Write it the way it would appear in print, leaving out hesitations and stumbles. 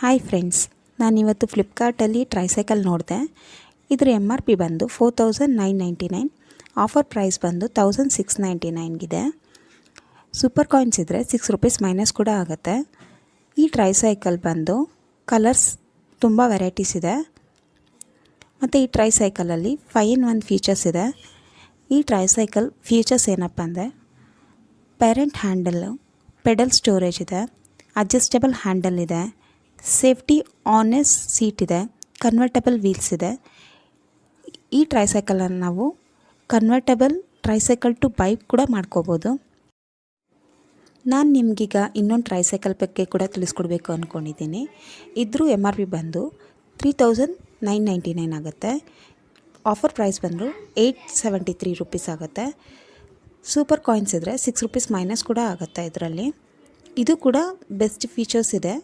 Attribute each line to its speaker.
Speaker 1: Hi friends, ನಾನಿವತ್ತು ಫ್ಲಿಪ್ಕಾರ್ಟಲ್ಲಿ tricycle ನೋಡಿದೆ. ಇದರ MRP ಬಂದು 4999, ಆಫರ್ ಪ್ರೈಸ್ ಬಂದು 1699ಗಿದೆ. ಸೂಪರ್ ಕಾಯಿನ್ಸ್ ಇದ್ದರೆ ₹6 ಮೈನಸ್ ಕೂಡ ಆಗುತ್ತೆ. ಈ ಟ್ರೈಸೈಕಲ್ ಬಂದು ಕಲರ್ಸ್ ತುಂಬ ವೆರೈಟೀಸ್ ಇದೆ. ಮತ್ತು ಈ ಟ್ರೈಸೈಕಲಲ್ಲಿ 5-in-1 ಫೀಚರ್ಸ್ ಇದೆ. ಈ ಟ್ರೈಸೈಕಲ್ ಫೀಚರ್ಸ್ ಏನಪ್ಪ ಅಂದರೆ ಪೇರೆಂಟ್ ಹ್ಯಾಂಡಲ್ಲು, ಪೆಡಲ್ ಸ್ಟೋರೇಜ್ ಇದೆ, ಅಡ್ಜಸ್ಟಬಲ್ ಹ್ಯಾಂಡಲ್ ಇದೆ, ಸೇಫ್ಟಿ ಆನೆಸ್ ಸೀಟ್ ಇದೆ, ಕನ್ವರ್ಟಬಲ್ ವೀಲ್ಸ್ ಇದೆ. ಈ ಟ್ರೈಸೈಕಲನ್ನು ನಾವು ಕನ್ವರ್ಟಬಲ್ ಟ್ರೈಸೈಕಲ್ ಟು ಬೈಕ್ ಕೂಡ ಮಾಡ್ಕೋಬೋದು. ನಾನು ನಿಮಗೀಗ ಇನ್ನೊಂದು ಟ್ರೈಸೈಕಲ್ ಬಗ್ಗೆ ಕೂಡ ತಿಳಿಸ್ಕೊಡ್ಬೇಕು ಅಂದ್ಕೊಂಡಿದ್ದೀನಿ. ಇದ್ರ MRP ಬಂದು ₹3999 ಆಗುತ್ತೆ. ಆಫರ್ ಪ್ರೈಸ್ ಬಂದು ₹873 ಆಗುತ್ತೆ. ಸೂಪರ್ ಕಾಯಿನ್ಸ್ ಇದ್ದರೆ ₹6 ಮೈನಸ್ ಕೂಡ ಆಗುತ್ತೆ ಇದರಲ್ಲಿ. ಇದು ಕೂಡ ಬೆಸ್ಟ್ ಫೀಚರ್ಸ್ ಇದೆ.